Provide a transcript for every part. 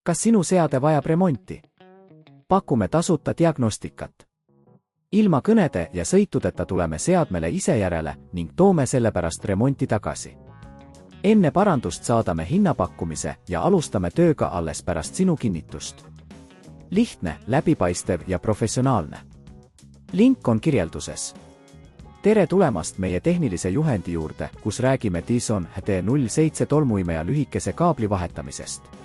Kas sinu seade vajab remonti? Pakume tasuta diagnostikat. Ilma kõnede ja sõitudeta tuleme seadmele ise järele ning toome sellepärast remonti tagasi. Enne parandust saadame hinnapakkumise ja alustame tööga alles pärast sinu kinnitust. Lihtne, läbipaistev ja professionaalne. Link on kirjelduses. Tere tulemast meie tehnilise juhendi juurde, kus räägime Dyson HD07 tolmuimeja lühikese kaabli vahetamisest.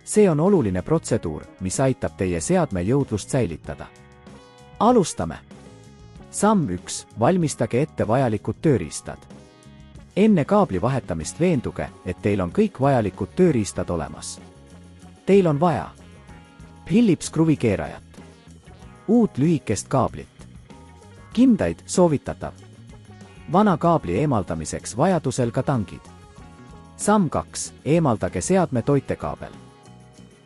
See on oluline protseduur, mis aitab teie seadme jõudlust säilitada. Alustame. Samm 1. Valmistage ette vajalikud tööriistad. Enne kaabli vahetamist veenduge, et teil on kõik vajalikud tööriistad olemas. Teil on vaja Philips kruvikeerajat, uut lühikest kaablit, kindaid soovitatav, vana kaabli eemaldamiseks vajadusel ka tangid. Samm 2. Eemaldage seadme toitekaabel.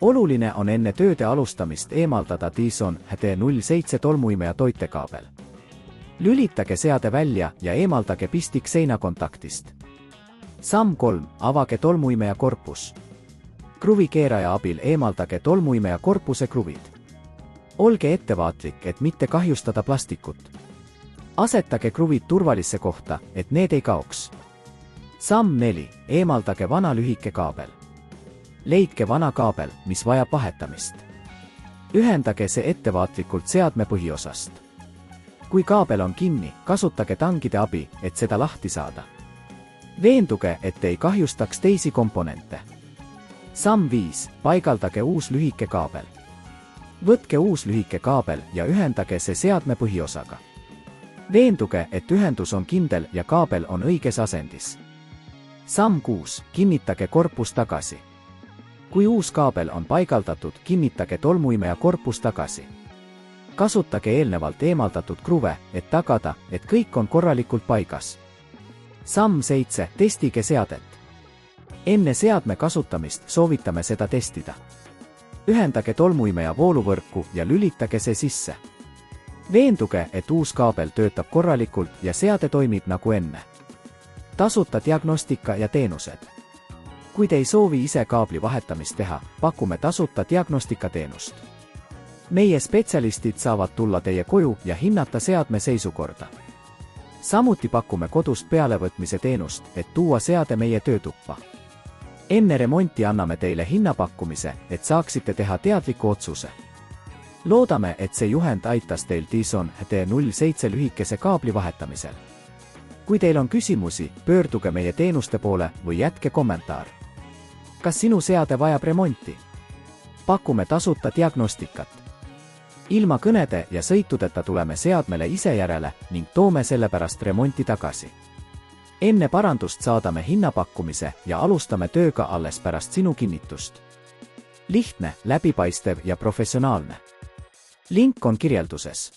Oluline on enne tööde alustamist eemaldada Dyson HD07 tolmuimeja toitekaabel. Lülitage seade välja ja eemaldage pistik seinakontaktist. Samm 3. Avage tolmuimeja korpus. Kruvikeeraja abil eemaldage tolmuimeja korpuse kruvid. Olge ettevaatlik, et mitte kahjustada plastikut. Asetage kruvid turvalisse kohta, et need ei kaoks. Samm 4. Eemaldage vana lühike kaabel. Leidke vana kaabel, mis vajab vahetamist. Ühendage see ettevaatlikult seadme põhiosast. Kui kaabel on kinni, kasutage tangide abi, et seda lahti saada. Veenduge, et ei kahjustaks teisi komponente. Samm 5. Paigaldage uus lühike kaabel. Võtke uus lühike kaabel ja ühendage see seadme põhiosaga. Veenduge, et ühendus on kindel ja kaabel on õiges asendis. Samm 6. Kinnitage korpus tagasi. Kui uus kaabel on paigaldatud, kinnitage tolmuimeja korpus tagasi. Kasutage eelnevalt eemaldatud kruve, et tagada, et kõik on korralikult paigas. Samm 7. Testige seadet. Enne seadme kasutamist soovitame seda testida. Ühendage tolmuimeja vooluvõrku ja lülitage see sisse. Veenduge, et uus kaabel töötab korralikult ja seade toimib nagu enne. Tasuta diagnostika ja teenused. Kui te ei soovi ise kaabli vahetamist teha, pakume tasuta diagnostikateenust. Meie spetsialistid saavad tulla teie koju ja hinnata seadme seisukorda. Samuti pakume kodust pealevõtmise teenust, et tuua seade meie töötuppa. Enne remonti anname teile hinnapakkumise, et saaksite teha teadliku otsuse. Loodame, et see juhend aitas teil Dyson HD07 lühikese kaabli vahetamisel. Kui teil on küsimusi, pöörduge meie teenuste poole või jätke kommentaar. Kas sinu seade vajab remonti? Pakume tasuta diagnostikat. Ilma kõnede ja sõitudeta tuleme seadmele ise järele ning toome sellepärast remonti tagasi. Enne parandust saadame hinnapakkumise ja alustame tööga alles pärast sinu kinnitust. Lihtne, läbipaistev ja professionaalne. Link on kirjelduses.